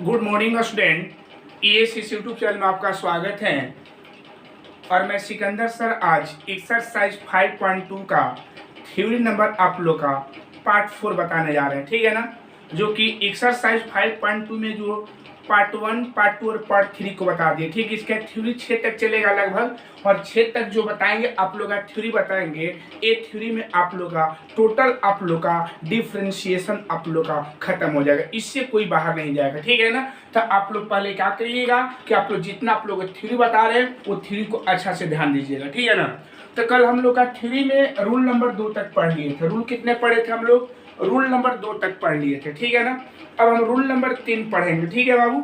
Good morning student. EACC YouTube channel में आपका स्वागत है और मैं सिकंदर सर आज एक्सरसाइज 5.2 का थ्योरी नंबर आप लोग का पार्ट 4 बताने जा रहे हैं, ठीक है ना। जो कि एक्सरसाइज 5.2 में जो पार्ट 1, पार्ट 2 और पार्ट 3 को बता दिए, ठीक। इसका थ्योरी 6 तक चलेगा लगभग, और 6 तक जो बताएंगे आप लोग का थ्योरी बताएंगे। ये थ्योरी में आप लोग का टोटल आप लोग का डिफ्रेंशिएशन आप लोग का खत्म हो जाएगा, इससे कोई बाहर नहीं जाएगा, ठीक है ना। तो आप लोग पहले क्या करिएगा कि आप लोग जितना आप लोग थ्योरी बता रहे हैं वो थ्योरी को अच्छा से ध्यान दीजिएगा, ठीक है ना। तो कल हम लोग का थ्योरी में रूल नंबर 2 तक पढ़ लिए थे। रूल कितने पढ़े थे हम लोग? रूल नंबर 2 तक पढ़ लिए थे, ठीक है ना। अब हम रूल नंबर 3 पढ़ेंगे, ठीक है बाबू।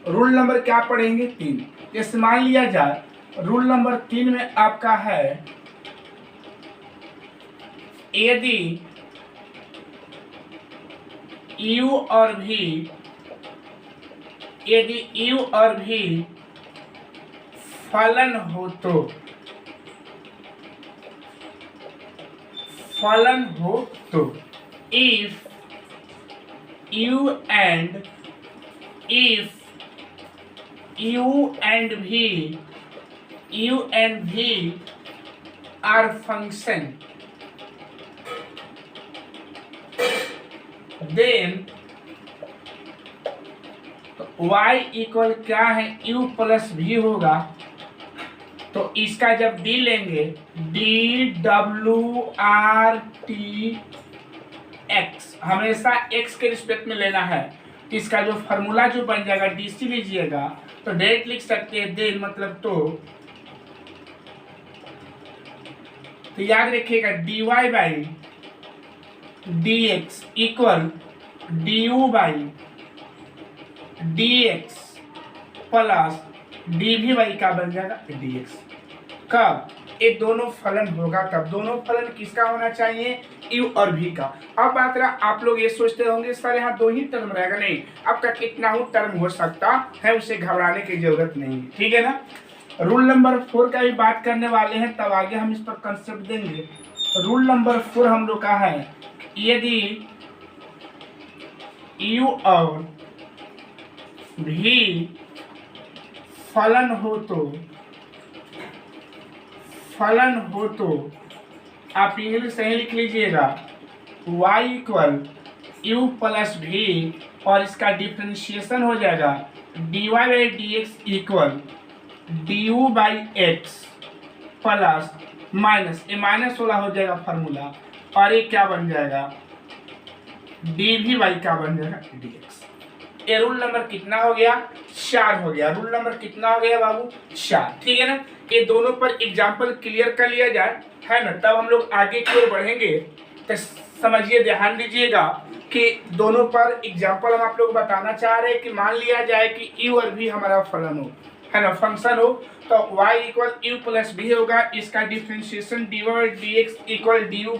रूल नंबर क्या पढ़ेंगे? 3। जैसे मान लिया जाए रूल नंबर 3 में आपका है, यदि U और V, यदि U और V फलन हो तो, फलन हो तो, if U and V are function, then y equal क्या है? u प्लस v होगा। तो इसका जब d लेंगे, dWRT हमेशा x के रिस्पेक्ट में लेना है। तो इसका जो फॉर्मूला जो बन जाएगा, dc लीजिएगा तो डायरेक्ट लिख सकते हैं देन, मतलब तो याद रखिएगा dy by dx equal du by dx plus dv by का बन जाएगा dx। कब ये दोनों फलन होगा? तब दोनों फलन किसका होना चाहिए? u और v का। अब बात रहा, आप लोग ये सोचते होंगे सर यहाँ 2 ही टर्म रहेगा। नहीं, आपका कितना ही टर्म हो सकता है, उसे घबराने की जरूरत नहीं है, ठीक है ना। रूल नंबर 4 का भी बात करने वाले हैं, तब आगे हम इस पर कंसेप्ट देंगे। रूल नंबर 4 हम लोग का है, यदि u और v फलन हो तो आप इंग्लिश सही लिख लीजिएगा, y equal u plus v, और इसका डिफ्रेंशिएशन हो जाएगा dy by dx equal du by x plus minus, ये माइनस वाला हो जाएगा फॉर्मूला, और ये क्या बन जाएगा? dv बाई क्या बन जाएगा? dx। ये रूल नंबर कितना हो गया? 4 हो गया। रूल नंबर कितना हो गया बाबू? 4, ठीक है ना। ये दोनों पर एग्जाम्पल क्लियर कर लिया जाए, है ना, तब हम लोग आगे की ओर बढ़ेंगे। तो समझिए, ध्यान दीजिएगा कि दोनों पर एग्जाम्पल हम आप लोग बताना चाह रहे हैं कि मान लिया जाए कि u और v हमारा फलन हो, है ना, फंक्शन हो, तो y equal u plus v होगा। इसका differentiation dy by dx equal du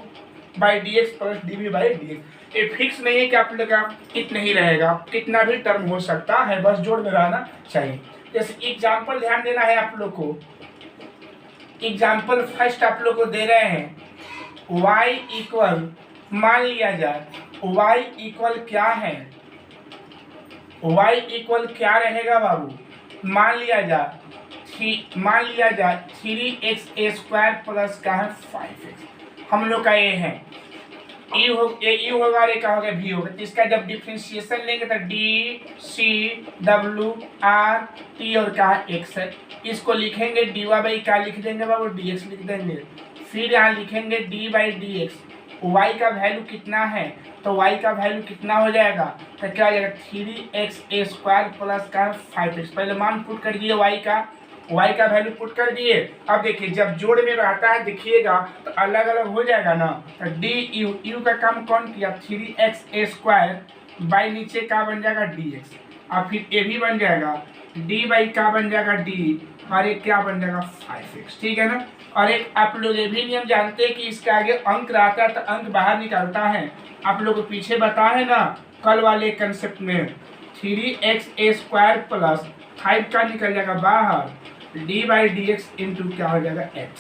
by dx plus dv by dx। ये फिक्स नहीं है कि आप लोग का इतना ही रहेगा, कितना भी टर्म हो सकता है, बस जोड़ में रहना चाहिए। जैसे एग्जाम्पल ध्यान देना है आप लोग को। एग्जाम्पल फर्स्ट आप लोग को दे रहे हैं, y इक्वल, मान लिया जाए y इक्वल क्या है? y इक्वल क्या रहेगा बाबू? मान लिया जाए 3x² प्लस का है 5x, हम लोग का ये है। यू होगा, रे का होगा, भी होगा। तो इसका जब डिफ्रेंशिएशन लेंगे तो dCWRT और क्या है? x है। इसको लिखेंगे dy बाई क्या लिख देंगे बाबू? dx लिख देंगे। फिर यहाँ लिखेंगे d बाई dx। y का वैल्यू कितना है? तो y का वैल्यू कितना हो जाएगा? तो क्या हो जाएगा? 3x² प्लस का 5x। पहले मान पुट कर दिए y का वैल्यू पुट कर दिए। अब देखिए, जब जोड़ में रहता है देखिएगा तो अलग अलग हो जाएगा ना। तो du का काम कौन किया? 3x² बाई नीचे का बन जाएगा dx, और फिर ये भी बन जाएगा d बाई का बन जाएगा d, और एक क्या बन जाएगा? 5x, ठीक है ना। और एक आप लोग ये भी नियम जानते हैं कि इसके आगे अंक रहता है तो अंक बाहर निकालता है। आप लोग को पीछे बता है ना कल वाले कंसेप्ट में, 3x² प्लस 5 का निकल जाएगा बाहर, d बाई dx इंटू क्या हो जाएगा x।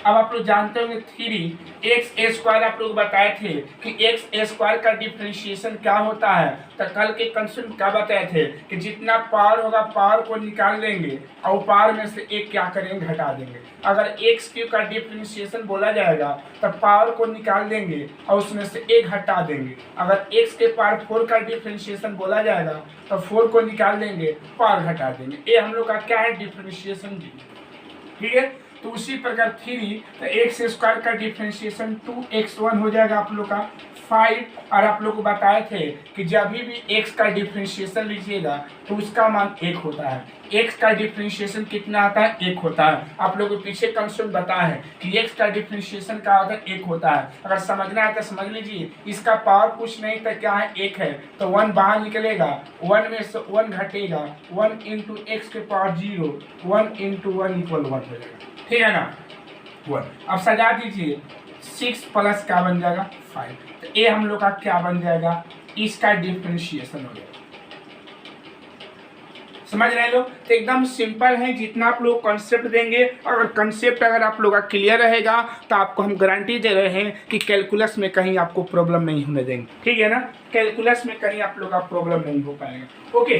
अब आप लोग जानते होंगे 3x² आप लोग बताए थे कि x² का डिफरेंशिएशन क्या होता है। तो कल के कंसेप्ट क्या बताए थे कि जितना पावर होगा पावर को निकाल लेंगे और पावर में से एक क्या करेंगे, घटा देंगे। अगर x³ का डिफरेंशिएशन बोला जाएगा तो पावर को निकाल देंगे और उसमें से एक हटा देंगे। अगर x के पावर 4 का डिफरेंशिएशन बोला जाएगा तो 4 को निकाल देंगे, पावर घटा देंगे। ये हम लोग का क्या है, डिफरेंशिएशन डी। ठीक है, तो उसी प्रकार 3 तो x² का डिफरेंशिएशन 2x1 हो जाएगा आप लोग का 5। और आप लोग को बताए थे कि जब भी x का डिफरेंशिएशन लीजिएगा तो उसका मान 1 होता है। x का डिफरेंशिएशन कितना आता है, 1 होता है। आप लोगों को पीछे कंसेप्ट बताया है कि x का डिफरेंशिएशन क्या होता है, 1 होता है। अगर समझना है तो समझ लीजिए, इसका पावर कुछ नहीं तो क्या है, 1 है, तो 1 बाहर निकलेगा, 1 में से 1 घटेगा, 1 इंटू एक्स के पावर 0, 1 इंटू 1 इक्वल 1 हो जाएगा। ठीक है ना, 1। अब सजा दीजिए, 6 प्लस क्या बन जाएगा, 5। तो ये हम लोग का क्या बन जाएगा, इसका डिफरेंशिएशन हो जाएगा। समझ रहे लोग, तो एकदम सिंपल है। जितना आप लोग कॉन्सेप्ट देंगे, अगर कॉन्सेप्ट अगर आप लोग का क्लियर रहेगा तो आपको हम गारंटी दे रहे हैं कि कैलकुलस में कहीं आपको प्रॉब्लम नहीं होने देंगे। ठीक है ना, कैलकुलस में कहीं आप लोग का प्रॉब्लम नहीं हो पाएगा। ओके,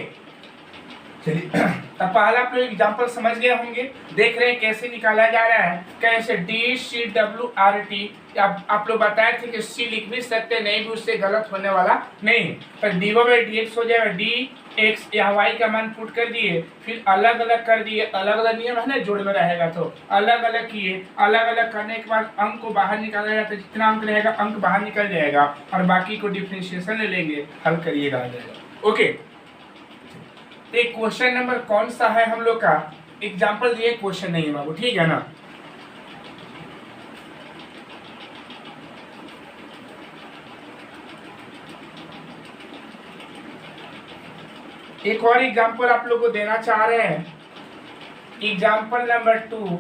चलिए तब पहला आप लोग एग्जाम्पल समझ गए होंगे। देख रहे हैं कैसे निकाला जा रहा है, कैसे DCWRT। आप लोग बताए थे कि C लिख भी सकते, नहीं भी उससे गलत होने वाला नहीं। पर dy/dx हो जाएगा dx, या y का मान पुट कर दिए, फिर अलग अलग कर दिए। अलग अलग नियम है ना, जोड़ में रहेगा तो अलग अलग किए। अलग अलग करने के बाद अंक को बाहर निकाला जाता है, जितना अंक रहेगा अंक बाहर निकल जाएगा और बाकी को डिफ्रेंशिएशन ले लेंगे, हल करिएगा, आ जाएगा। ओके, एक क्वेश्चन नंबर कौन सा है हम लोग का, एग्जाम्पल दिए, क्वेश्चन नहीं है बाबू, ठीक है ना। एक और एग्जाम्पल आप लोग को देना चाह रहे हैं, एग्जाम्पल नंबर 2।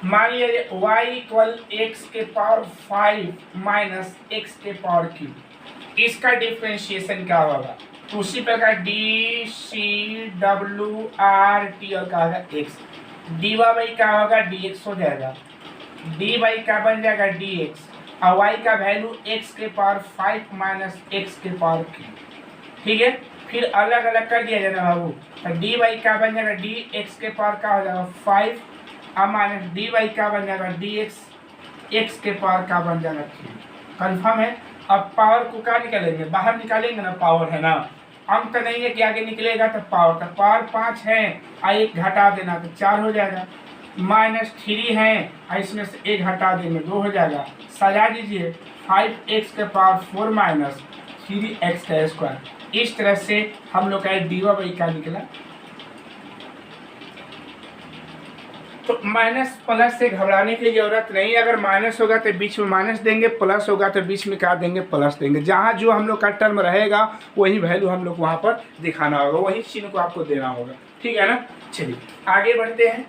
मान लीजिए y इक्वल x के पावर 5 माइनस x के पावर क्यूब, इसका डिफरेंशिएशन क्या होगा। तो उसी प्रकार DCWRT और क्या होगा, x, dy क्या होगा, dx हो जाएगा, dy का बन जाएगा dx, और y का वैल्यू x के पावर 5 माइनस x के पावर क्यूब। ठीक है, फिर अलग अलग कर दिया जाएगा बाबू। तो dy का बन जाएगा dx के पावर का हो जाएगा 5 और माइनस dy का बन जाएगा dx, x के पावर का बन जाएगा क्यूब। कन्फर्म है। अब पावर को क्या निकालेंगे, बाहर निकालेंगे ना, पावर है ना, अंक तो नहीं है कि आगे निकलेगा, तो पावर 5 है और 1 घटा देना तो 4 हो जाएगा। -3 है और इसमें से 1 हटा देंगे, 2 हो जाएगा। सजा दीजिए, 5x के पावर 4 माइनस 3x का स्क्वायर। इस तरह से हम लोग का dy का निकला। तो माइनस प्लस से घबराने की जरूरत नहीं। अगर माइनस होगा तो बीच में माइनस देंगे, प्लस होगा तो बीच में क्या देंगे, प्लस देंगे। जहाँ जो हम लोग का टर्म रहेगा वही वैल्यू हम लोग वहाँ पर दिखाना होगा, वही चिन्ह को आपको देना होगा। ठीक है ना, चलिए आगे बढ़ते हैं।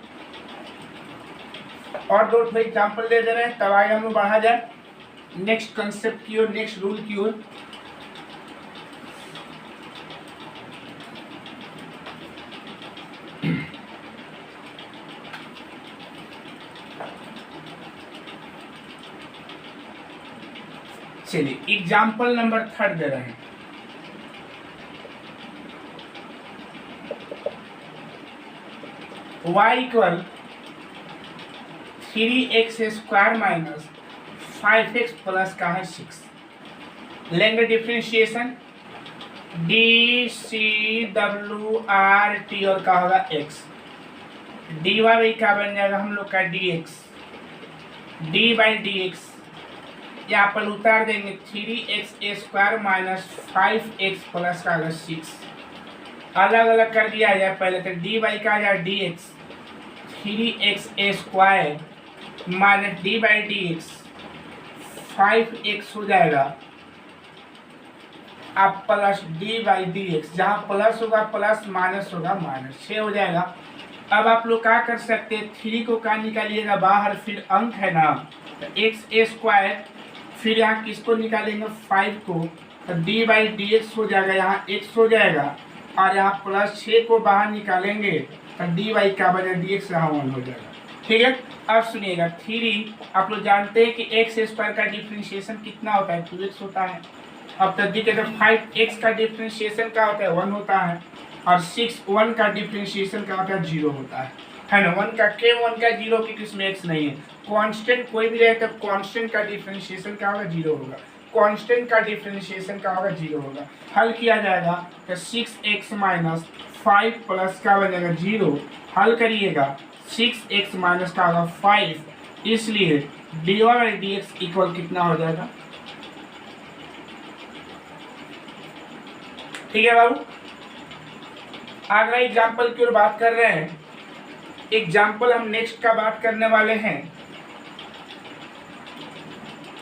और 2 एग्जाम्पल दे रहे हैं, तब आगे हम लोग बढ़ा जाए नेक्स्ट कंसेप्ट की ओर, नेक्स्ट रूल की ओर। चलिए एग्जाम्पल नंबर 3 दे रहे हैं। y equal 3x square minus 5x plus का है 6। लेंगे डिफ्रेंशिएशन DCWRT और का होगा x, dy का बन जाएगा हम लोग का dx, d/dx यहाँ पर उतार देंगे 3x square minus 5x plus का 6। अलग अलग कर दिया जाए, पहले तो dy का आ जाए dx, 3x square minus d/dx 5x हो जाएगा, अब प्लस d/dx, जहाँ प्लस होगा प्लस, माइनस होगा माइनस, 6 हो जाएगा। अब आप लोग क्या कर सकते हैं, 3 को क्या निकालिएगा बाहर, फिर अंक है ना, तो x स्क्वायर, फिर यहाँ किसको निकालेंगे 5 को, तो d/dx हो जाएगा, यहाँ x हो जाएगा, और यहाँ प्लस 6 को बाहर निकालेंगे तो डी वाई का बजाय डी एक्स यहाँ 1 हो जाएगा। ठीक है, अब सुनिएगा 3, आप लोग जानते हैं कि एक्स स्क्वायर का डिफ्रेंशिएशन कितना होता है, 2x होता है। अब तक देखिए 5x का डिफ्रेंशिएशन क्या होता है, 1 होता है। और 1 का डिफ्रेंशिएशन क्या होता है, 0 होता है ना। 1 का के 1 का 0 की किसमें x नहीं है। कांस्टेंट कोई भी रहे तो कांस्टेंट का डिफ्रेंशिएशन क्या होगा, 0 होगा। कांस्टेंट का डिफ्रेंशिएशन क्या होगा, 0 होगा। हल किया जाएगा तो 6x माइनस 5 प्लस क्या बन जाएगा, 0। हल करिएगा 6x माइनस का होगा 5, इसलिए dy by D X equal कितना हो जाएगा। ठीक है बाबू, अगला एग्जाम्पल की ओर बात कर रहे हैं। एग्जाम्पल हम नेक्स्ट का बात करने वाले हैं।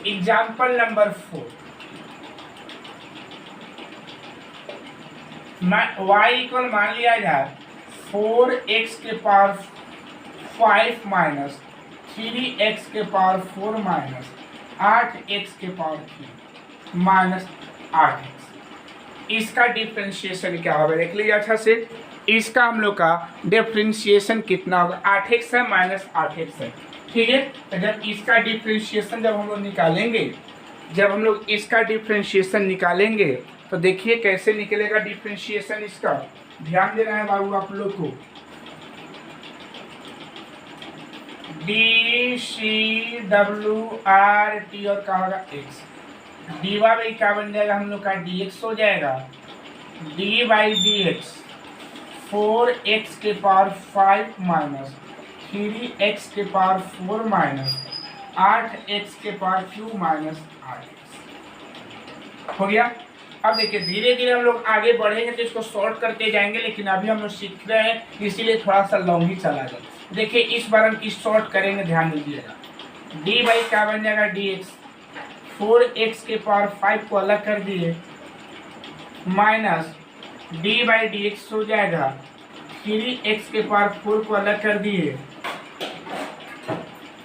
एग्जाम्पल नंबर 4, y इक्वल मान लिया जाए 4x के पावर 5 माइनस 3x के पावर 4 माइनस 8x के पावर 3 माइनस 8x। इसका डिफ्रेंशिएशन क्या होगा, देख लीजिए अच्छा से। इसका हम लोग का डिफ्रेंशिएशन कितना होगा, 8x है माइनस 8x है। ठीक है, तो जब इसका डिफ्रेंशिएशन जब हम लोग निकालेंगे, जब हम लोग इसका डिफ्रेंशिएशन निकालेंगे तो देखिए कैसे निकलेगा डिफ्रेंशिएशन इसका। ध्यान देना है बाबू आप लोग को। D C W R T और क्या होगा, एक्स। डी वाई क्या बन जाएगा हम लोग का, डी एक्स हो जाएगा। D by D x 4x के पावर 5 माइनस 3x के पावर 4 माइनस 8x के पावर क्यू माइनस 8x हो गया। अब देखिए धीरे धीरे हम लोग आगे बढ़ेंगे तो इसको सॉल्व करते जाएंगे, लेकिन अभी हम लोग सीख रहे हैं इसीलिए थोड़ा सा लॉन्ग ही चला जाए। देखिए इस बार हम किस सॉल्व करेंगे, ध्यान दीजिएगा। डी बाई क्या बन जाएगा, डी एक्स 4x के पावर 5 को अलग कर दिए minus D by D X हो जाएगा 3x के पावर 4 को अलग कर दिए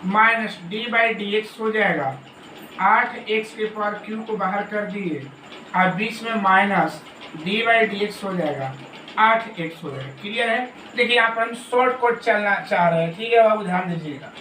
minus D by D X हो जाएगा 8x के पावर क्यू को बाहर कर दिए और बीच में minus D by D X हो जाएगा 8x हो जाएगा। क्लियर है। देखिए यहाँ पर हम शॉर्ट कट चलना चाह रहे हैं। ठीक है बाबू, ध्यान दीजिएगा।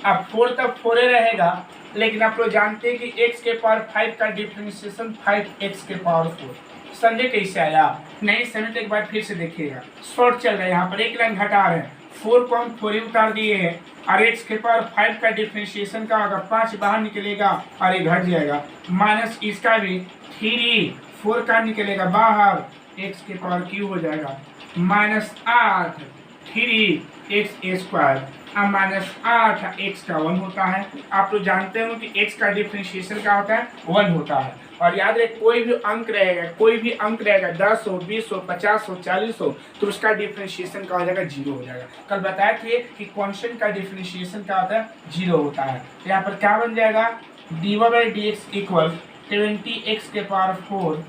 अब 4 तक 4 रहेगा, लेकिन आप लोग जानते हैं कि x के पावर 5 का डिफरेंशिएशन 5x के पावर 4। समझे कैसे आया, नहीं समझे तो एक बार फिर से देखिएगा। शॉर्ट चल रहा है, यहाँ पर एक लाइन घटा रहे हैं। 4 को हम 4 ही उतार दिए हैं और x के पावर 5 का डिफरेंशिएशन का होगा 5 बाहर निकलेगा और ये घट जाएगा माइनस इसका भी 3 4 का निकलेगा बाहर, x के पावर क्यू हो जाएगा माइनस 8 3x स्क्वायर और माइनस 8x का 1 होता है। आप लोग जानते हो कि x का डिफरेंशिएशन क्या होता है, 1 होता है। और याद रहे कोई भी अंक रहेगा, कोई भी अंक रहेगा 10 हो 20 हो 50 हो 40 हो तो उसका डिफरेंशिएशन क्या हो जाएगा, 0 हो जाएगा। कल बताए थे कि कांस्टेंट का डिफरेंशिएशन क्या होता है, 0 होता है। तो यहाँ पर क्या बन जाएगा, D Y by D X equal 20x के पावर 4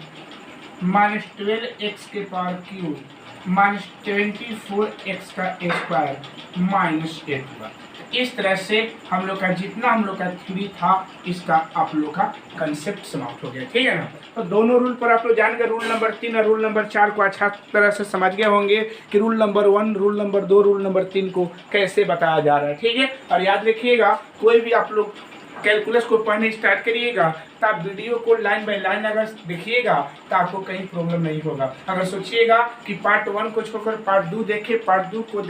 माइनस 12x के पावर क्यूब माइनस 24x का स्क्वायर माइनस 8। इस तरह से हम लोग का जितना हम लोग का थ्योरी था इसका आप लोग का कंसेप्ट समाप्त हो गया। ठीक है ना। तो दोनों रूल पर आप लोग जान गए, रूल नंबर 3 और रूल नंबर 4 को अच्छा तरह से समझ गए होंगे कि rule number 1, rule number 2, rule number 3 को कैसे बताया जा रहा है। ठीक है। और याद रखिएगा कोई भी आप लोग कैलकुलस को पढ़ने स्टार्ट करिएगा तो आप वीडियो को लाइन बाय लाइन अगर देखिएगा तो आपको कहीं प्रॉब्लम नहीं होगा। अगर सोचिएगा कि पार्ट 1 को छोड़कर पार्ट 2 देखे, पार्ट 2 को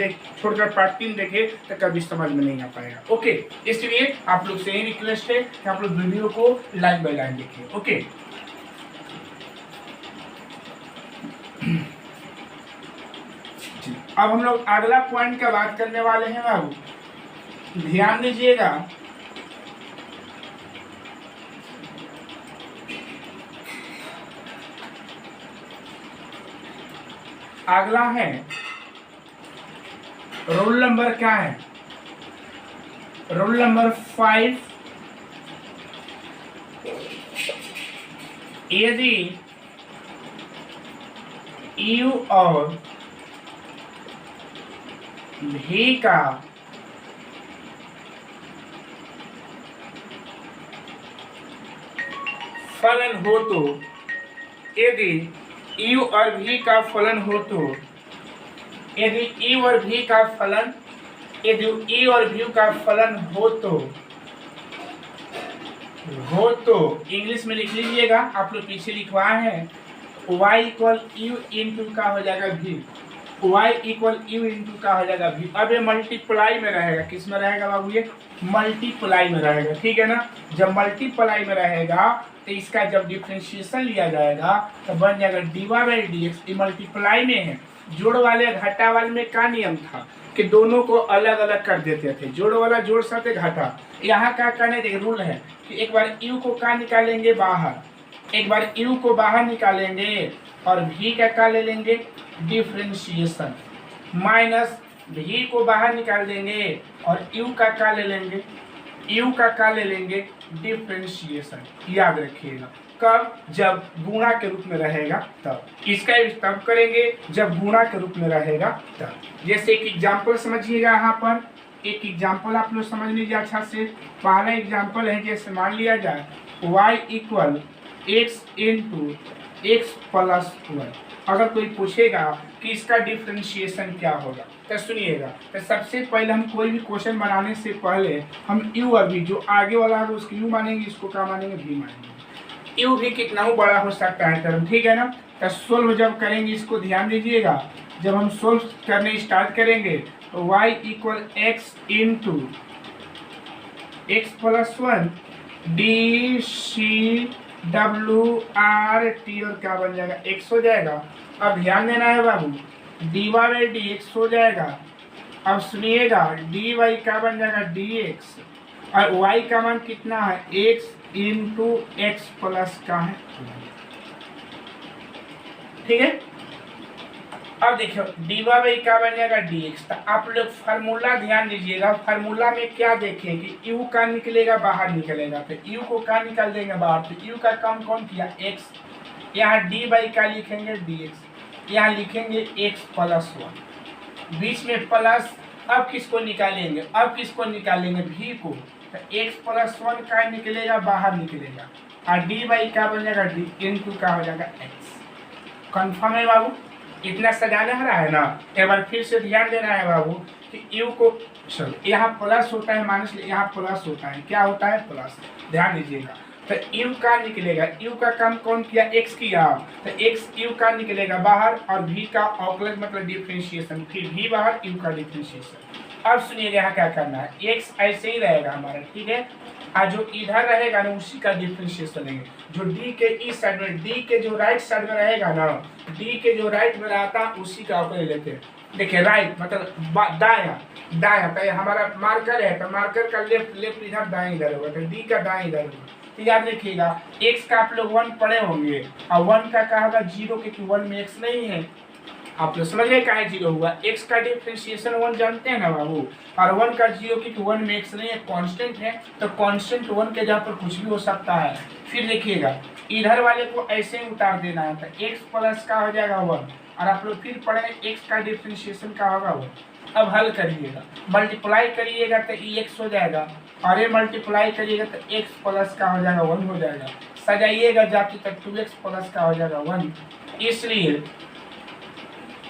छोड़कर पार्ट 3 देखे तो कभी समझ में नहीं आ पाएगा। ओके, इसलिए आप लोग से यही रिक्वेस्ट है कि आप लोग वीडियो को लाइन बाय लाइन देखिए। ओके, अब हम लोग अगला पॉइंट का बात करने वाले हैं बाबू, ध्यान दीजिएगा। अगला है रोल नंबर क्या है, रोल नंबर 5। यदि U और V का फलन हो तो, यदि U और V का फलन हो तो यदि ई और भी का फलन, यदि ई और भी का फलन हो तो इंग्लिश में लिख लीजिएगा, आप लोग पीछे लिखवाए हैं, y इक्वल यू इंटू का हो जाएगा भी, y इक्वल यू इंटू का हो जाएगा भी। अब ये मल्टीप्लाई में रहेगा, किस में रहेगा बाबू, ये मल्टीप्लाई में रहेगा, ठीक है ना। जब मल्टीप्लाई में रहेगा तो इसका जब डिफ्रेंशिएशन लिया जाएगा तो बन जाएगा dy बाई डी एक्स। ये मल्टीप्लाई में है, जोड़ वाले घटा वाले में क्या नियम था कि दोनों को अलग अलग कर देते थे, जोड़ वाला जोड़ साथे घटा। यहाँ क्या करने देख रूल है कि एक बार यू को क्या निकालेंगे बाहर, एक बार यू को बाहर निकालेंगे और भी का ले लेंगे डिफ्रेंशिएशन, माइनस भी को बाहर निकाल देंगे और यू का ले लेंगे, यू का ले लेंगे डिफ्रेंशिएशन। याद रखिएगा कब, जब गुणा के रूप में रहेगा तब। इसका तब करेंगे जब गुणा के रूप में रहेगा तब। जैसे एक एग्जाम्पल समझिएगा, यहाँ पर एक एग्जाम्पल आप लोग समझ लीजिए अच्छा से। पहला एग्जाम्पल है, जैसे मान लिया जाए y equal X into X plus one. अगर कोई पूछेगा कि इसका डिफ्रेंशिएशन क्या होगा तो सुनिएगा, तो सबसे पहले हम कोई भी क्वेश्चन बनाने से पहले हम यू और भी, जो आगे वाला है उसको यू मानेंगे, इसको क्या मानेंगे, भी मानेंगे। यू भी कितना ही बड़ा हो सकता है टर्म, ठीक है ना। तो सोल्व जब करेंगे, इसको ध्यान दीजिएगा, जब हम सोल्व करने स्टार्ट करेंगे तो y equal X into X plus one D C W R T, और क्या बन जाएगा, एक्स हो जाएगा। अब ध्यान देना है बाबू, D Y by D X हो जाएगा। अब सुनिएगा, डी वाई क्या बन जाएगा, डी एक्स, और वाई का मान कितना है, एक्स इंटू एक्स प्लस का है, ठीक है। अब देखियो डी वाई बाई क्या बन जाएगा, डी एक्स। तो आप लोग फार्मूला ध्यान दीजिएगा, फार्मूला में क्या देखें कि यू का निकलेगा बाहर निकलेगा, तो यू को क्या निकाल देंगे बाहर, तो यू का काम कौन किया, एक्स। यहाँ डी बाई का लिखेंगे डी एक्स, यहाँ लिखेंगे एक्स प्लस वन, बीच में प्लस। अब किसको निकालेंगे, अब किसको निकालेंगे, भी को। तो एक्स प्लस वन का निकलेगा बाहर निकलेगा, और डी बाई का बन जाएगा डी इंटू का हो जाएगा एक्स। कन्फर्म है बाबू, इतना सजाना है रहा है ना। एक बार फिर से ध्यान देना है बाबू कि यू को, चलो यहाँ प्लस होता है माइनस, यहाँ प्लस होता है, क्या होता है प्लस, ध्यान दीजिएगा। तो यू का निकलेगा, यू का काम कौन किया, एक्स किया, तो एक्स यू का निकलेगा बाहर, और भी का अवकलन मतलब डिफ्रेंशिएशन, फिर भी बाहर यू का डिफ्रेंशिएशन। अब सुनिएगा यहाँ क्या करना है, एक्स ऐसे ही रहेगा हमारा, ठीक है, और जो इधर रहेगा ना उसी का डिफ्रेंशिएशन लेंगे। जो डी के इस साइड में, डी के जो राइट साइड में रहेगा ना, डी के जो राइट में रहता है उसी का अवकलन लेते हैं। देखिए राइट मतलब दाया, दाया तो हमारा मार्कर है, तो मार्कर का लेफ्ट लेफ्ट इधर दाएं इधर होगा, तो डी का दाएं इधर होगा। तो याद रखिएगा एक्स का आप लोग 1 पढ़े होंगे, और 1 का क्या होगा 0, क्योंकि 1 में एक्स नहीं है। आप लोग समझ गए काहे 0 हुआ, एक्स का डिफ्रेंशिएशन 1 जानते हैं ना बाबू, और 1 का 0 क्योंकि 1 में एक्स नहीं है, कांस्टेंट है, तो कांस्टेंट 1 के जगह पर कुछ भी हो सकता है। फिर देखिएगा इधर वाले को ऐसे ही उतार देना है, तो एक्स प्लस का हो जाएगा 1, और आप लोग फिर पढ़े एक्स का डिफ्रेंशिएशन का होगा 1। अब हल करिएगा, मल्टीप्लाई करिएगा तो ई एक्स हो जाएगा, और ये मल्टीप्लाई करिएगा तो एक्स प्लस का हो जाएगा 1 हो जाएगा। सजाइएगा जाके तक 2x प्लस का हो जाएगा 1, इसलिए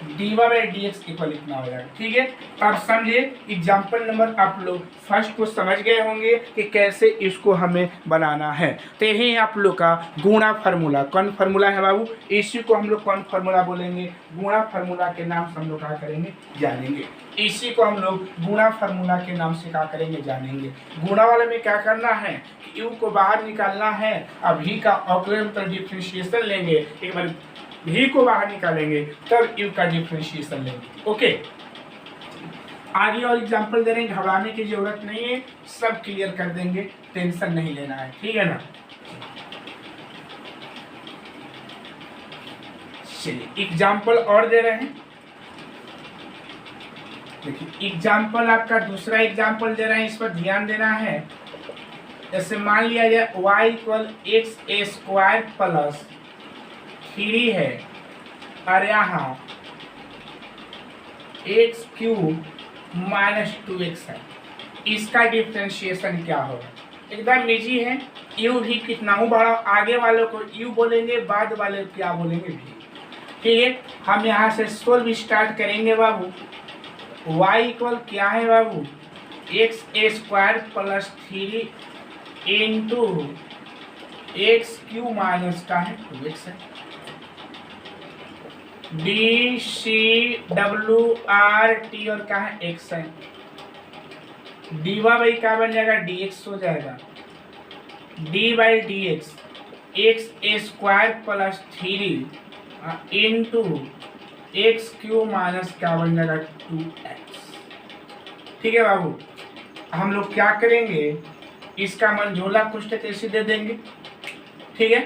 D Y by D X equal इतना हो जाएगा, ठीक है। अब समझिए एग्जाम्पल नंबर आप लोग फर्स्ट को समझ गए होंगे कि कैसे इसको हमें बनाना है। तो यही आप लोग का गुणा फार्मूला, कौन फार्मूला है बाबू, इसी को हम लोग कौन फार्मूला बोलेंगे, गुणा फार्मूला के नाम से हम लोग क्या करेंगे जानेंगे। इसी को हम लोग गुणा फार्मूला के नाम से क्या करेंगे जानेंगे। गुणा वाले में क्या करना है कि यू को बाहर निकालना है, अभी का अवकलन मतलब डिफ्रेंशिएशन लेंगे, एक बार भी को बाहर निकालेंगे तब यू का डिफ्रेंशिएशन लेंगे। ओके, आगे और एग्जांपल दे रहे हैं, घबराने की जरूरत नहीं है, सब क्लियर कर देंगे, टेंशन नहीं लेना है, ठीक है ना। चलिए एग्जांपल और दे रहे हैं, देखिए एग्जांपल आपका दूसरा एग्जांपल दे रहे हैं, इस पर ध्यान देना है। जैसे मान लिया जाए y equal x A square plus 3 है, और यहाँ एक्स क्यूब माइनस 2x है, इसका डिफ्रेंशिएशन क्या होगा। एकदम इजी है, यू भी कितना हूँ बड़ा, आगे वालों को यू बोलेंगे, बाद वाले को क्या बोलेंगे भी। ठीक है, हम यहाँ से सोल्व स्टार्ट करेंगे बाबू। y इक्वल क्या है बाबू, X A square plus 3 into X cube minus का है 2x है, D C W R T और क्या है x है, डी बाई क्या बन जाएगा dx हो जाएगा, D by D x A square plus 3 into X cube minus क्या बन जाएगा 2x। ठीक है बाबू, हम लोग क्या करेंगे, इसका मनझोला कुछ ऐसे दे देंगे। ठीक है,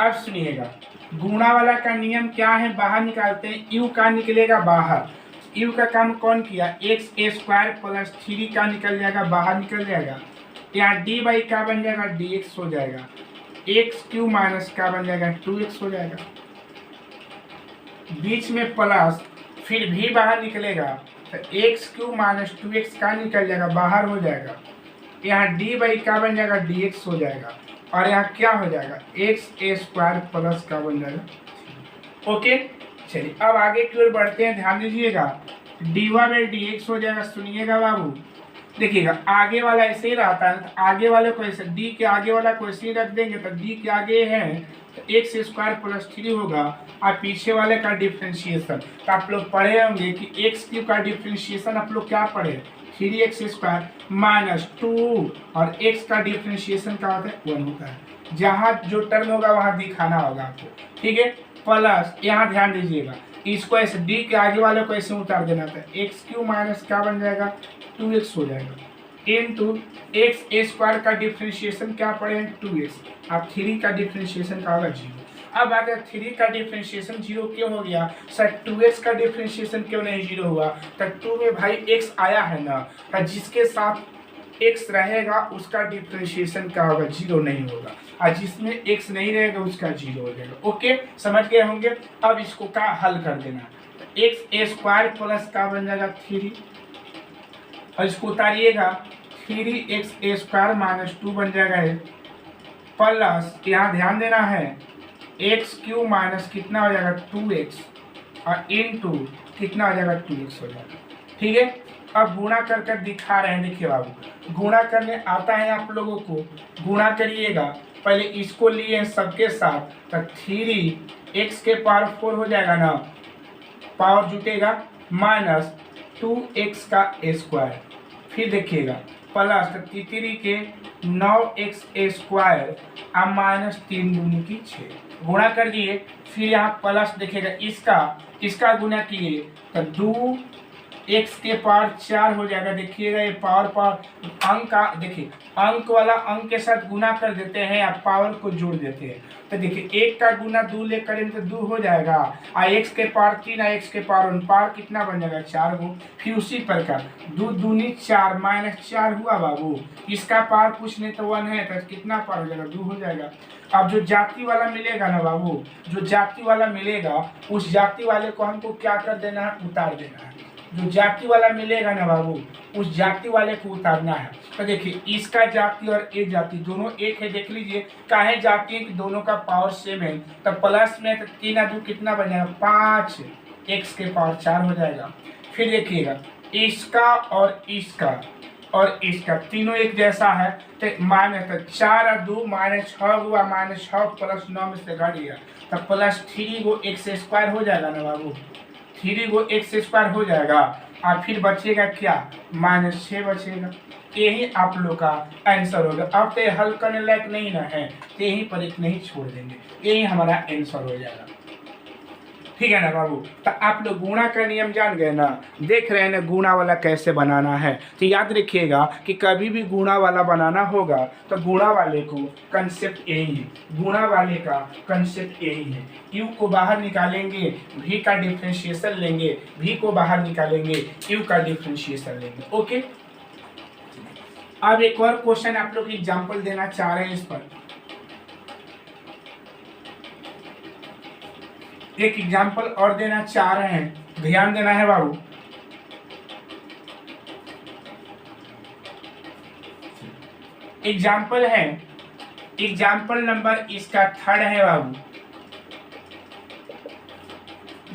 अब सुनिएगा, गुणा वाला का नियम क्या है, बाहर निकालते हैं, u का निकलेगा बाहर, u का काम कौन किया, एक्स ए स्क्वायर प्लस 3 का निकल जाएगा, बाहर निकल जाएगा, यहाँ डी बाई क्या बन जाएगा dx हो जाएगा, एक्स क्यू माइनस क्या बन जाएगा 2x हो जाएगा, बीच में प्लस, फिर भी बाहर निकलेगा तो एक्स क्यू माइनस 2x का निकल जाएगा, बाहर हो जाएगा, यहाँ डी बाई क्या बन जाएगा dx हो जाएगा, और यहाँ क्या हो जाएगा एक्स ए स्क्वायर प्लस का बन जाएगा। ओके, चलिए अब आगे की ओर बढ़ते हैं, ध्यान दीजिएगा, D Y by D X हो जाएगा। सुनिएगा बाबू, देखिएगा आगे वाला ऐसे ही रहता है, तो आगे वाले को ऐसे डी के आगे वाला को ऐसे ही रख देंगे, तो डी के आगे है तो एक्स स्क्वायर प्लस 3 होगा, और पीछे वाले का डिफ्रेंशिएशन। तो आप लोग पढ़े होंगे कि एक्स क्यू का डिफ्रेंशिएशन आप लोग क्या पढ़े, 3x स्क्वायर माइनस 2, और x का डिफ्रेंशिएशन क्या होता है 1 होता है, जहाँ जो टर्म होगा वहाँ दिखाना होगा आपको। ठीक है, प्लस यहाँ ध्यान दीजिएगा, इसको ऐसे डी के आगे वाले को ऐसे उतार देना था, एक्स क्यू माइनस क्या बन जाएगा 2x हो जाएगा, इंटू एक्स ए स्क्वायर का डिफ्रेंशिएशन क्या पड़े 2x, अब 3 का डिफ्रेंशिएशन का होगा 0। अब अगर 3 का डिफ्रेंशिएशन 0 क्यों हो गया सर, 2x का डिफ्रेंशिएशन क्यों नहीं 0 हुआ, तो 2 में भाई x आया है ना, तो जिसके साथ x रहेगा उसका डिफ्रेंशिएशन क्या होगा 0 नहीं होगा, और जिसमें x नहीं रहेगा उसका 0 हो जाएगा। ओके, समझ गए होंगे। अब इसको का हल कर देना, एक्स ए स्क्वायर प्लस का बन जाएगा 3, और इसको उतारिएगा 3x ए स्क्वायर माइनस 2 बन जाएगा है, प्लस यहाँ ध्यान देना है एक्स क्यू माइनस कितना हो जाएगा 2x, और इंटू कितना हो जाएगा 2x हो जाएगा। ठीक है, अब गुणा कर कर दिखा रहे हैं, देखिए बाबू गुणा करने आता है आप लोगों को, गुणा करिएगा, पहले इसको लिए सबके साथ, तो 3x के पावर 4 हो जाएगा ना, पावर जुटेगा, माइनस 2x का स्क्वायर, फिर देखिएगा प्लस 3 के 9x ए स्क्वायर, अब माइनस 3 दूनी की 6, गुणा कर दिए, फिर यहाँ प्लस देखिएगा, इसका गुणा किए तो 2x के पावर 4 हो जाएगा। देखिएगा ये पावर अंक का, देखिए अंक वाला अंक के साथ गुणा कर देते हैं या पावर को जोड़ देते हैं, तो देखिए 1 का गुना 2 ले करेंगे तो 2 हो जाएगा, और x के पावर 3 और x के पावर 1, पावर कितना बन जाएगा 4 हो। फिर उसी प्रकार 2 दूनी 4 माइनस 4 हुआ बाबू, इसका पावर कुछ नहीं तो 1 है, तो कितना पावर हो जाएगा 2 हो जाएगा। अब जो जाति वाला मिलेगा ना बाबू, जो जाति वाला मिलेगा उस जाति वाले को हमको क्या कर देना है, उतार देना है, जो जाति वाला मिलेगा ना बाबू उस जाति वाले को उतारना है। तो देखिए इसका जाति और एक जाति दोनों एक है, देख लीजिए काहे जाति कि दोनों का पावर सेम है, तो प्लस में तो 3 और 2 कितना बन जाएगा 5, x के पावर 4 हो जाएगा। फिर देखिएगा इसका और इसका तीनों एक जैसा है, तो माइनस 4 और 2 माइनस 6 हुआ, माइनस 6 प्लस 9 में से घट गया, तो प्लस 3 को x स्क्वायर हो जाएगा ना बाबू, 3 को x स्क्वायर हो जाएगा, और फिर बचेगा क्या माइनस 6 बचेगा। यही आप लोग का आंसर होगा। अब तो हल करने लायक नहीं ना है, तो यहीं पर एक नहीं छोड़ देंगे, यही हमारा आंसर हो जाएगा। ठीक है ना बाबू, तो आप लोग गुणा का नियम जान गए ना, देख रहे हैं ना गुणा वाला कैसे बनाना है। तो याद रखिएगा कि कभी भी गुणा वाला बनाना होगा तो गुणा वाले को कंसेप्ट यही है, गुणा वाले का कंसेप्ट यही है, u को बाहर निकालेंगे, v का डिफ्रेंशिएशन लेंगे, v को बाहर निकालेंगे, u का डिफ्रेंशिएशन लेंगे। ओके, अब एक और क्वेश्चन आप लोग एग्जाम्पल देना चाह रहे हैं, इस पर एक एग्जाम्पल और देना चाह रहे हैं, ध्यान देना है बाबू। एग्जाम्पल है, एग्जाम्पल नंबर इसका 3 है बाबू।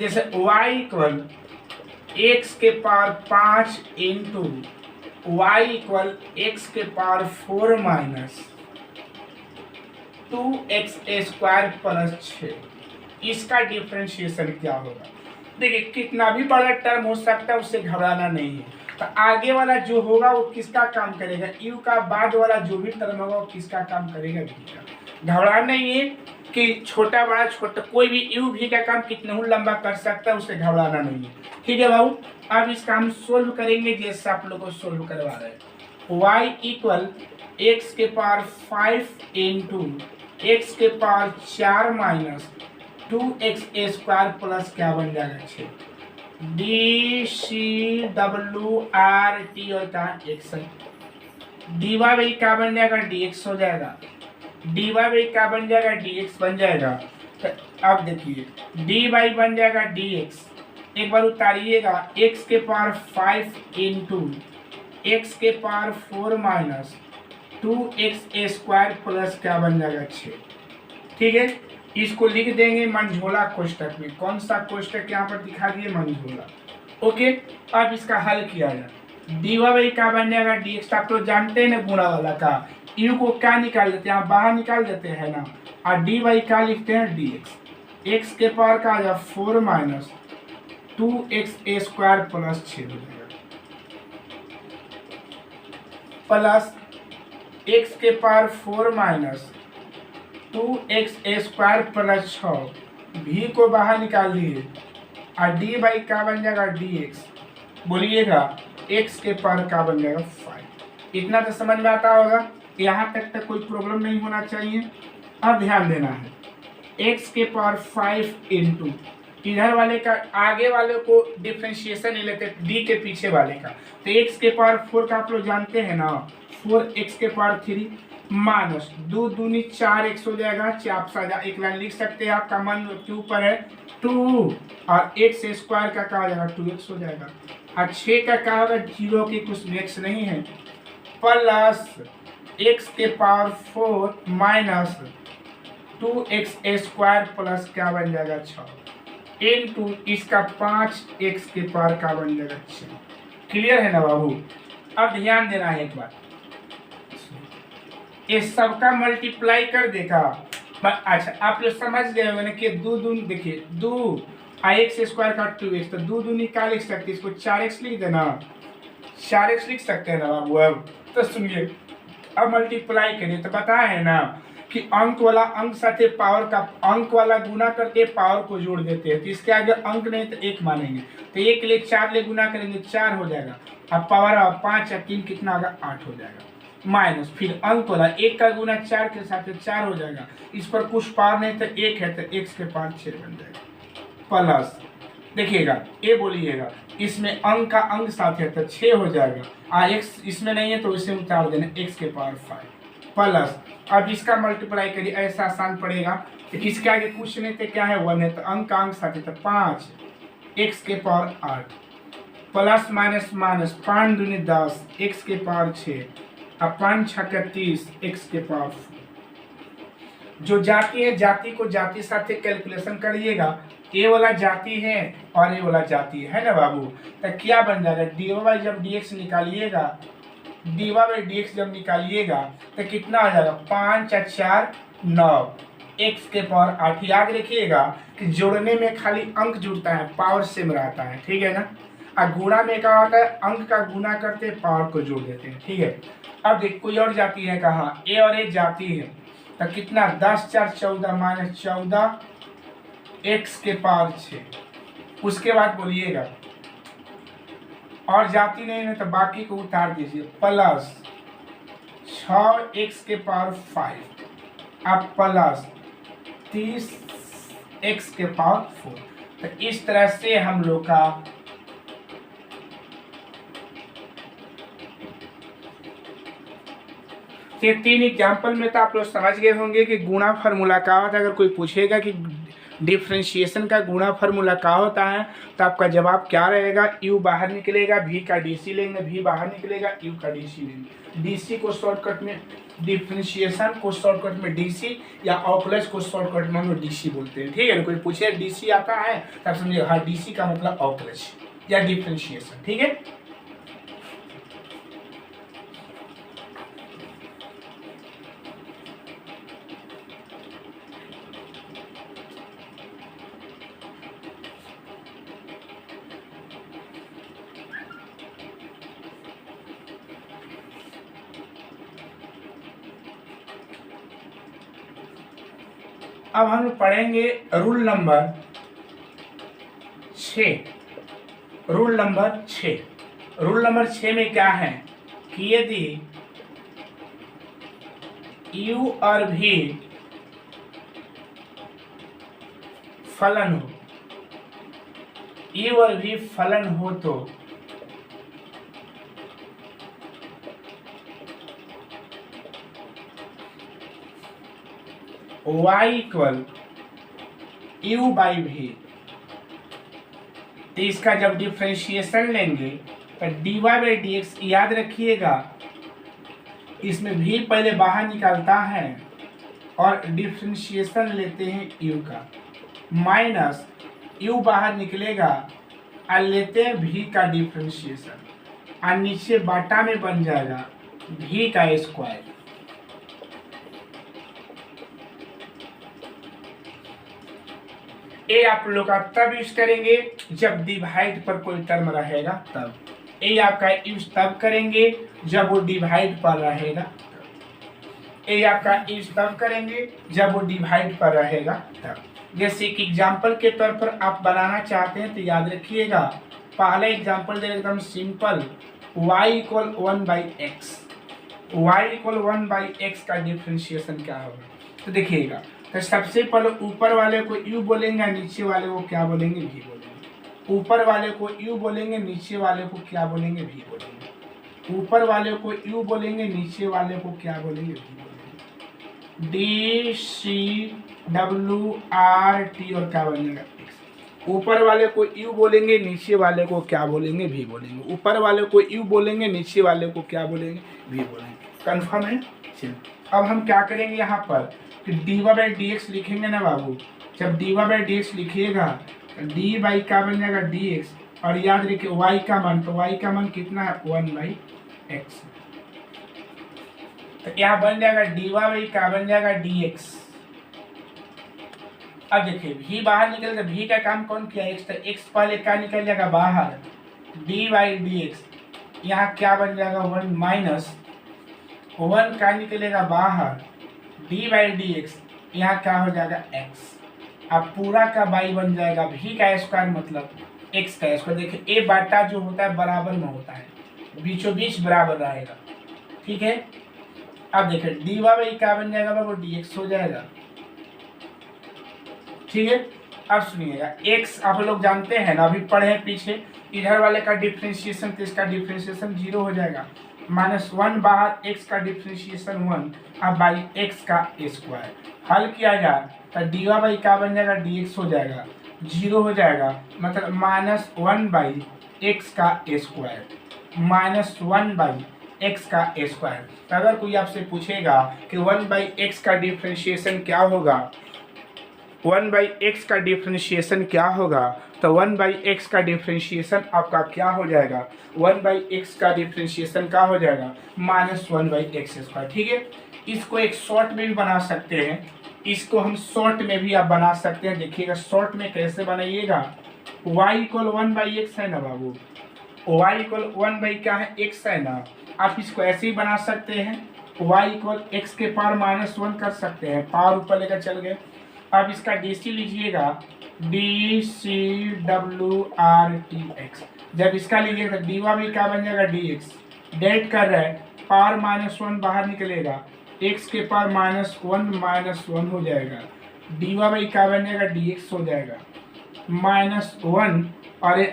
जैसे y इक्वल x के power 5 into Y equal x के पावर 4 माइनस 2x² प्लस 6, इसका डिफरेंशिएशन क्या होगा। देखिए कितना भी बड़ा टर्म हो सकता है, उससे घबराना नहीं है। तो आगे वाला जो होगा वो किसका काम करेगा, यू का, बाद वाला जो भी टर्म होगा वो किसका काम करेगा, भी का। घबराना नहीं है कि छोटा बड़ा छोटा कोई भी यू भी का काम कितना लंबा कर सकता है, उससे घबराना नहीं है। ठीक है बाबू, अब इसका हम सोल्व करेंगे जैसे आप लोगों को सोल्व करवा रहे हैं। y इक्वल एक्स के पावर 5 इंटू एक्स के पावर 4 माइनस 2x² प्लस क्या बन जाएगा 6, DCWRT होता है एक्स, dy बाई क्या बन जाएगा dx हो जाएगा, dy बाई क्या बन जाएगा dx बन जाएगा। तो अब देखिए dy बन जाएगा dx, एक बार उतारिएगा, x के पावर 5 इंटू एक्स के पावर 4 माइनस 2x² प्लस क्या बन जाएगा 6। ठीक है, इसको लिख देंगे मंझोला कोष्टक में। कौन सा कोष्टक यहाँ पर दिखा दिए, मंझोला। ओके, अब इसका हल किया जाए। dy बाई क्या बन जाएगा dx, आप तो जानते हैं ना गुणा वाला का, यू को क्या निकाल देते हैं, बाहर निकाल देते हैं ना, और dy बाई क्या लिखते हैं dx, x के पावर का आ जाए 4 माइनस 2x² प्लस 6 हो जाएगा, प्लस x के पावर 4 माइनस 2x² प्लस 6, भी को बाहर निकाल दिए, और डी बाई क्या बन जाएगा dx, बोलिएगा x के पावर क्या बन जाएगा 5। इतना तो समझ में आता होगा, यहाँ तक कोई प्रॉब्लम नहीं होना चाहिए। अब ध्यान देना है, x के पावर 5 इंटू इधर वाले का, आगे वाले को डिफरेंशिएशन नहीं लेते, d के पीछे वाले का, तो x के पावर 4 का आप लोग जानते हैं ना, 4x के पावर 3 माइनस 2 दूनी 4x हो जाएगा, आप साझा एक लाइन लिख सकते हैं, आपका मन के ऊपर है 2, और x² का क्या हो जाएगा 2x हो जाएगा, और 6 का क्या होगा 0 की कुछ x नहीं है, प्लस x के पावर 4 माइनस 2x² प्लस क्या बन जाएगा 6 इंटू इसका 5x के पावर का बन जाएगा 6। क्लियर है ना बाबू। अब ध्यान देना है एक बात, ये सबका मल्टीप्लाई कर देगा। अच्छा आप लोग समझ गए होंगे ना कि 2 दूनी, देखिए 2 x² का 2x, तो 2 दूनी क्या लिख सकते हैं, इसको 4x लिख देना, 4x लिख सकते हैं ना बाबू। अब तो सुनिए, अब मल्टीप्लाई करिए, तो बताया है ना कि अंक वाला अंक साथे पावर का, अंक वाला गुना करके पावर को जोड़ देते हैं, तो इसके आगे अंक नहीं तो 1 मानेंगे, तो 1 ले 4 ले गुना करेंगे 4 हो जाएगा, अब पावर 5 और 3 कितना होगा 8 हो जाएगा, माइनस फिर अंक वाला 1 का गुना 4 के साथ 4 हो जाएगा, इस पर कुछ पावर नहीं तो 1 है, तो x के पावर 6 बन जाएगा, प्लस देखिएगा ये बोलिएगा इसमें अंक का अंक साथ है तो 6 हो जाएगा, और x इसमें नहीं है तो इसे उतार देना, x के पावर 5 प्लस, अब इसका मल्टीप्लाई करिए, ऐसा आसान पड़ेगा, तो इसके आगे कुछ नहीं तो क्या है 1 है, तो अंक का अंक साथ है तो 5 x के पावर 8 प्लस माइनस माइनस 5 दूनी 10 x के पावर 6 और 5 छक्के 30 x के पावर 4। जो जाति है जाति को जाति साथ कैलकुलेशन करिएगा, ये वाला जाति है और ये वाला जाति है ना बाबू, तो क्या बन जाएगा dy जब dx निकालिएगा, dy बाई dx जब निकालिएगा तो कितना आ जाएगा 5 और 4 9 x के पावर 8। याद रखिएगा कि जोड़ने में खाली अंक जुड़ता है, पावर सेम रहता है, ठीक है ना, और गुणा में क्या होता है अंक का गुणा करते पावर को जोड़ देते हैं, ठीक है। अब देख कोई और जाति है कहाँ, ए और ए जाति है, तो कितना 10 4 14 माइनस 14 x के पावर 6। उसके बाद बोलिएगा और जाति नहीं है तो बाकी को उतार दीजिए, प्लस 6x के पावर 5 अब प्लस 30x के पावर 4। तो इस तरह से हम लोग का ये 3 एग्जाम्पल में तो आप लोग समझ गए होंगे कि गुणा फार्मूला का होता है। अगर कोई पूछेगा कि डिफ्रेंशिएशन का गुणा फार्मूला क्या होता है, तो आपका जवाब क्या रहेगा, u बाहर निकलेगा, v का dc लेंगे, v बाहर निकलेगा, u का dc लेंगे। dc को शॉर्टकट में, डिफ्रेंशिएशन को शॉर्टकट में dc या ऑकलज को शॉर्टकट में हम dc बोलते हैं। ठीक है, कोई पूछे dc आता है तब समझिए हाँ dc का मतलब ऑकलज या डिफ्रेंशिएशन। ठीक है, अब हम पढ़ेंगे rule number 6। Rule number 6, rule number 6 में क्या है कि यदि u और v फलन हो, u और v फलन हो तो y equal u by v, तो इसका जब डिफ्रेंशिएशन लेंगे तो dy बाई डी एक्स, याद रखिएगा इसमें v पहले बाहर निकालता है और डिफ्रेंशिएशन लेते हैं u का, माइनस u बाहर निकलेगा और लेते हैं v का डिफ्रेंशिएशन और नीचे बाटा में बन जाएगा v का स्क्वायर। ए आप लोग का तब यूज करेंगे जब डिवाइड पर कोई टर्म रहेगा तब, ए आपका यूज तब करेंगे जब वो डिवाइड पर रहेगा, ए आपका यूज तब करेंगे जब वो डिवाइड पर रहेगा तब। जैसे एक एग्जांपल के तौर पर आप बनाना चाहते हैं तो याद रखिएगा, पहला एग्जांपल दे एकदम simple, y equal 1/x, y equal 1/x का डिफ्रेंशिएशन क्या होगा, तो देखिएगा तो सबसे पहले ऊपर वाले को u बोलेंगे, नीचे वाले को क्या बोलेंगे, v बोलेंगे। ऊपर वाले को u बोलेंगे, नीचे वाले को क्या बोलेंगे, v बोलेंगे। ऊपर वाले को u बोलेंगे, नीचे वाले को क्या बोलेंगे, v बोलेंगे। d c w r t और क्या बनेगा, x। ऊपर वाले को u बोलेंगे, नीचे वाले को क्या बोलेंगे, v बोलेंगे। ऊपर वाले को u बोलेंगे, नीचे वाले को क्या बोलेंगे, v बोलेंगे। कन्फर्म है। चलिए अब हम क्या करेंगे यहाँ पर कि dy बाई डी एक्स लिखेंगे ना बाबू, जब dy बाई डी एक्स लिखिएगा डी बाई क्या बन जाएगा dx, और याद रखिए y का मान, तो y का मान कितना है 1/x, तो यहाँ बन जाएगा dy बाई क्या बन जाएगा dx। अब देखिए v बाहर निकल गया, v का काम कौन किया x, तो x पहले क्या निकल जाएगा बाहर डी बाई डी एक्स, यहाँ क्या बन जाएगा 1 माइनस 1 क्या निकलेगा बाहर d बाई डी एक्स, यहाँ क्या हो जाएगा x, अब पूरा का y बन जाएगा v का स्क्वायर मतलब x का स्क्वायर। देखिए a बाटा जो होता है बराबर में होता है, बीचों बीच बराबर रहेगा। ठीक है, अब देखिए dy बाई क्या बन जाएगा वो dx हो जाएगा। ठीक है, अब सुनिएगा x आप लोग जानते हैं ना, अभी पढ़े पीछे, इधर वाले का डिफ्रेंशिएशन तो इसका डिफ्रेंशिएशन 0 हो जाएगा, -1 बाहर x का डिफ्रेंशिएशन 1 अब बाई x का स्क्वायर। हल किया जाए तो dy बाई क्या बन जाएगा dx हो जाएगा, 0 हो जाएगा, मतलब -1 बाई x का स्क्वायर, -1 बाई x का स्क्वायर। तो अगर कोई आपसे पूछेगा कि 1/x का डिफ्रेंशिएशन क्या होगा, 1/x का डिफ्रेंशिएशन क्या होगा, तो 1/x का डिफ्रेंशिएशन आपका क्या हो जाएगा, 1/x का डिफ्रेंशिएशन क्या हो जाएगा -1/x स्क्वायर। ठीक है, इसको एक शॉर्ट में भी बना सकते हैं, इसको हम शॉर्ट में भी आप बना सकते हैं। देखिएगा शॉर्ट में कैसे बनाइएगा, y इक्वल 1/x है ना बाबू, y इक्वल 1 क्या है x है ना, आप इसको ऐसे ही बना सकते हैं, y इक्वल x के पावर -1 कर सकते हैं, पावर ऊपर लेकर चल गए। अब इसका dc लीजिएगा D C W R T X, जब इसका लीजिएगा तो डी वाई क्या बन जाएगा dx, डेट कर रहा है पावर -1 बाहर निकलेगा, x के पावर -1 हो जाएगा, डी वाई क्या बन जाएगा dx हो जाएगा, -1 और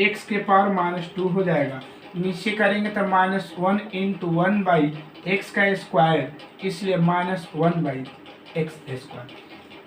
x के पावर -2 हो जाएगा, नीचे करेंगे तो -1 इंटू 1/x का स्क्वायर, इसलिए -1/x स्क्वायर,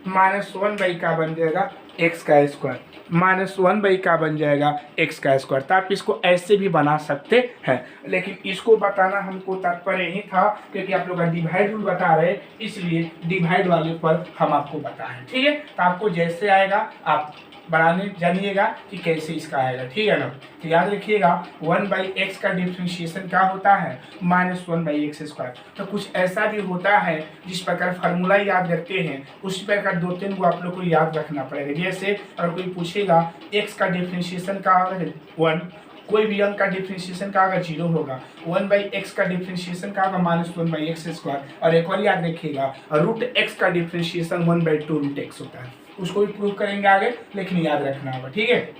-1 का बन जाएगा एक्स का स्क्वायर, -1 का बन जाएगा एक्स का स्क्वायर। तो आप इसको ऐसे भी बना सकते हैं, लेकिन इसको बताना हमको तात्पर्य यही था क्योंकि आप लोग का डिवाइड रूल बता रहे, इसलिए डिवाइड वाले पर हम आपको बताएं। ठीक है, तो आपको जैसे आएगा आप बनाने जानिएगा कि कैसे इसका आएगा। ठीक है ना, तो याद रखिएगा 1/x का डिफ्रेंशिएशन क्या होता है, -1/x²। तो कुछ ऐसा भी होता है जिस प्रकार फार्मूला याद रखते हैं उसी प्रकार 2-3 को आप लोग को याद रखना पड़ेगा। जैसे अगर कोई पूछेगा x का डिफ्रेंशिएशन क्या होगा 1, कोई भी अंक का डिफ्रेंशिएशन का होगा 0 होगा, 1/x का डिफ्रेंशिएशन का होगा -1/x²। और एक और याद रखिएगा √x का डिफ्रेंशिएशन 1/2√x होता है। उसको भी प्रूव करेंगे आगे, लेकिन याद रखना होगा। ठीक है,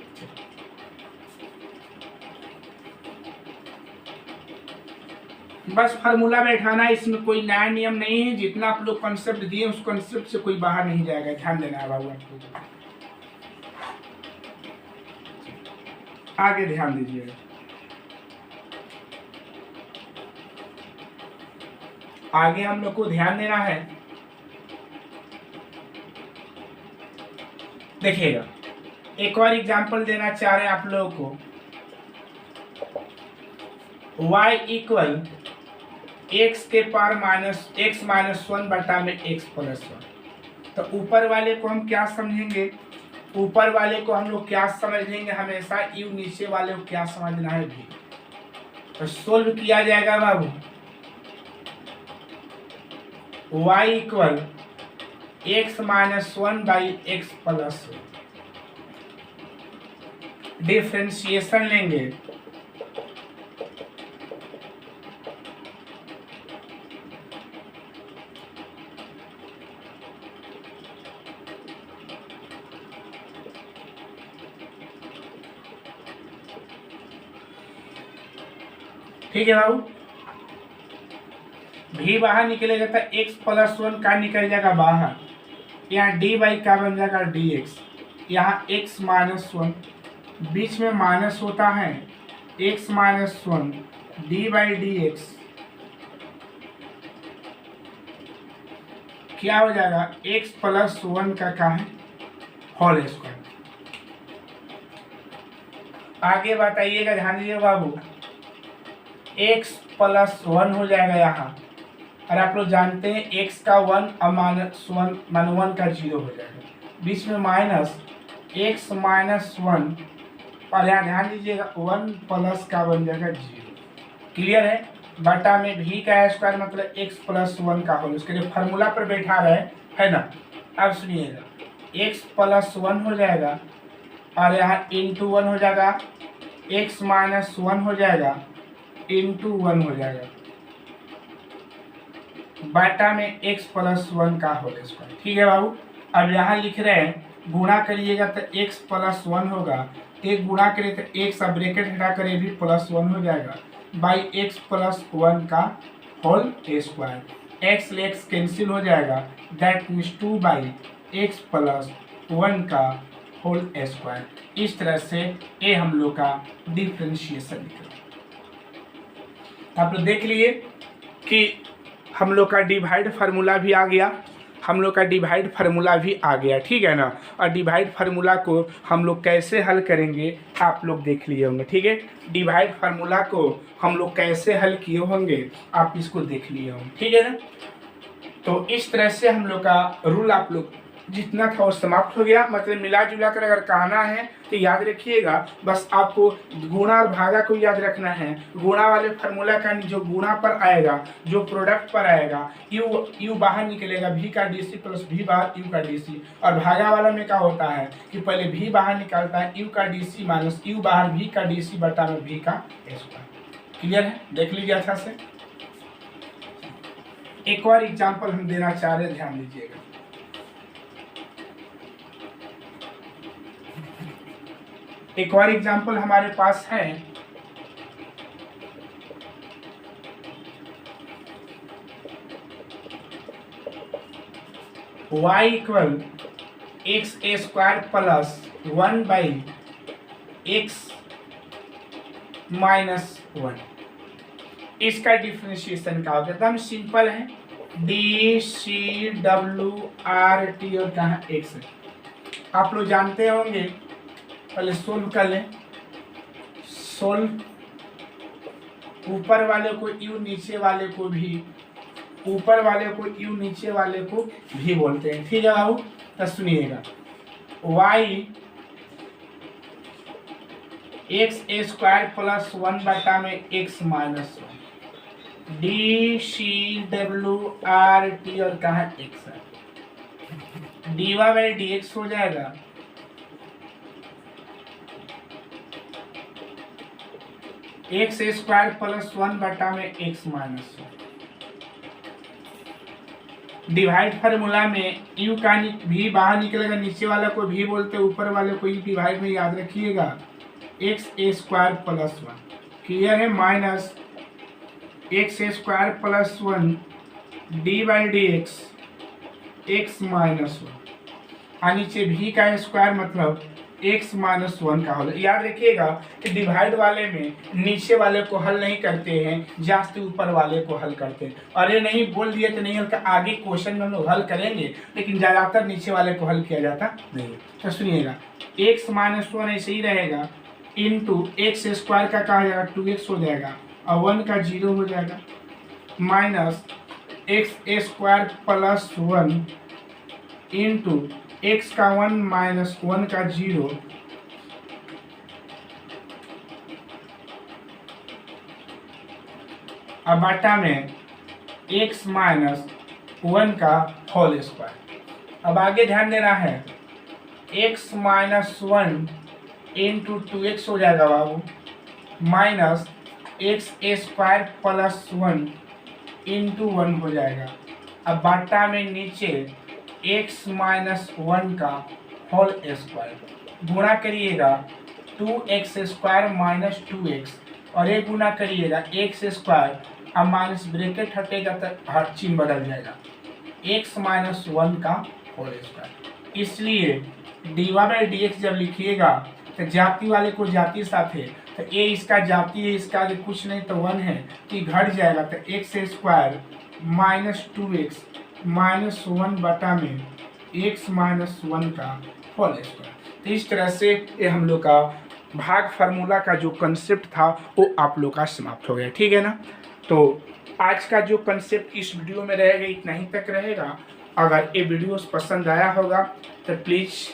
बस फार्मूला बैठाना, इसमें कोई नया नियम नहीं है। जितना आप लोग कॉन्सेप्ट दिए उस कॉन्सेप्ट से कोई बाहर नहीं जाएगा, ध्यान देना है बाबू आप लोग। आगे ध्यान दीजिएगा, आगे हम लोग को ध्यान देना है। देखिएगा एक और एग्जांपल देना चाह रहे हैं आप लोगों को, y इक्वल x के पावर -1/x+1। तो ऊपर वाले को हम क्या समझेंगे, ऊपर वाले को हम लोग क्या समझ लेंगे हमेशा, u नीचे वाले को क्या समझना है भी। तो सोल्व किया जाएगा बाबू, y इक्वल x-1/x+1। डिफ्रेंशिएशन लेंगे, ठीक है बाबू। भी बाहर निकलेगा तो x+1 का निकल जाएगा बाहर, यहाँ dy का बन जाएगा dx, यहाँ x-1 बीच में माइनस होता है, x-1 d/dx क्या हो जाएगा, x+1 का क्या है होल स्क्वायर। आगे बताइएगा, ध्यान दीजिए बाबू, x+1 हो जाएगा यहाँ, और आप लोग जानते हैं x का 1 और -1 का 0 हो जाएगा, बीच में माइनस x-1, और यहाँ ध्यान दीजिएगा 1 प्लस का बन जाएगा 0। क्लियर है, बटा में v का स्क्वायर मतलब x+1 का होल, उसके लिए फार्मूला पर बैठा रहे है ना। अब सुनिएगा x+1 हो जाएगा और यहाँ इंटू 1 हो जाएगा, x-1 हो जाएगा इंटू 1 हो जाएगा, बाटा में x+1 का होल स्क्वायर। ठीक है बाबू, अब यहाँ लिख रहे हैं गुणा करिएगा तो x+1 होगा, एक गुणा करिए तो x अब ब्रैकेट हटा कर ये भी +1 हो जाएगा, बाई x+1 का होल स्क्वायर। x ले x कैंसिल हो जाएगा, दैट मीन्स 2/x+1 का होल स्क्वायर। इस तरह से ये हम लोग का डिफ्रेंशिएशन निकला। आप लोग देख लिए कि हम लोग का डिवाइड फार्मूला भी आ गया, हम लोग का डिवाइड फार्मूला भी आ गया। ठीक है ना, और डिवाइड फार्मूला को हम लोग कैसे हल करेंगे आप लोग देख लिए होंगे। ठीक है, डिवाइड फार्मूला को हम लोग कैसे हल किए होंगे आप इसको देख लिए होंगे। ठीक है ना, तो इस तरह से हम लोग का रूल आप लोग जितना था वो समाप्त हो गया। मतलब मिला जुला कर अगर कहना है तो याद रखिएगा, बस आपको गुणा और भागा को याद रखना है। गुणा वाले फार्मूला का जो गुणा पर आएगा, जो प्रोडक्ट पर आएगा, यू बाहर निकलेगा, v का dc प्लस v बाहर u का dc। और भागा वाला में क्या होता है कि पहले v बाहर निकालता है, u का dc माइनस u बाहर v का dc बटा में v का स्क्वायर। क्लियर है, देख लीजिए अच्छा से। एक और एग्जाम्पल हम देना चाह रहे हैं, ध्यान दीजिएगा। एक और एग्जाम्पल हमारे पास है, y equal x² plus 1/x-1। इसका डिफ्रेंशिएशन क्या होगा, एकदम सिंपल है। DCWRT और कहाँ x है। आप लोग जानते होंगे, पहले सोल्व कर लें। सोल्व, ऊपर वाले को u नीचे वाले को भी, ऊपर वाले को u नीचे वाले को भी बोलते हैं। ठीक है बाबू, तो सुनिएगा, y x² प्लस 1/में x माइनस 1 DCWRT और कहाँ x है, dy/dx हो जाएगा x² प्लस 1/में x माइनस 1। डिवाइड फार्मूला में u का भी बाहर निकलेगा, नीचे वाला को भी बोलते, ऊपर वाले को u डिवाइड में याद रखिएगा, x² प्लस 1 क्लियर है, minus x² plus 1 d/dx x minus 1 और नीचे भी का स्क्वायर मतलब x माइनस 1 का होल। याद रखिएगा कि डिवाइड वाले में नीचे वाले को हल नहीं करते हैं, जास्त ऊपर वाले को हल करते हैं। और ये नहीं बोल दिए तो नहीं हल, आगे क्वेश्चन में हम लोग हल करेंगे, लेकिन ज़्यादातर नीचे वाले को हल किया जाता नहीं। तो सुनिएगा, x माइनस 1 ऐसे ही रहेगा, इंटू x² का कहा जाएगा 2x हो जाएगा और 1 का 0 हो जाएगा, minus x² plus 1 into x का 1 माइनस 1 का 0 अब बटा में x माइनस 1 का होल स्क्वायर। अब आगे ध्यान देना है, x माइनस 1 इंटू 2x हो जाएगा बाबू, माइनस x² प्लस 1 इंटू 1 हो जाएगा। अब बटा में नीचे x माइनस 1 का होल स्क्वायर, गुणा करिएगा 2x² माइनस 2x और एक गुणा करिएगा x², अब माइनस ब्रैकेट हटेगा तो हर चिन्ह बदल जाएगा, x माइनस 1 का होल स्क्वायर। इसलिए dy/dx जब लिखिएगा तो जाति वाले को जाति साथ है, तो a इसका जाति है, इसका आगे कुछ नहीं तो 1 है, कि घट जाएगा तो x² माइनस 2x माइनस 1 बटा में x माइनस 1 का होल स्क्वायर। तो इस तरह से ये हम लोग का भाग फार्मूला का जो कंसेप्ट था वो आप लोग का समाप्त हो गया। ठीक है ना, तो आज का जो कंसेप्ट इस वीडियो में रहेगा इतना ही तक रहेगा। अगर ये वीडियो पसंद आया होगा तो प्लीज़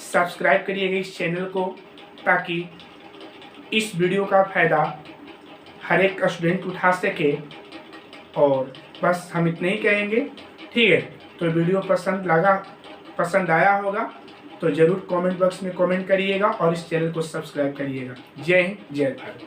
सब्सक्राइब करिएगा इस चैनल को, ताकि इस वीडियो का फ़ायदा हर एक स्टूडेंट उठा सके। और बस हम इतने ही कहेंगे। ठीक है, तो वीडियो पसंद आया होगा तो ज़रूर कमेंट बॉक्स में कमेंट करिएगा और इस चैनल को सब्सक्राइब करिएगा। जय हिंद, जय भारत।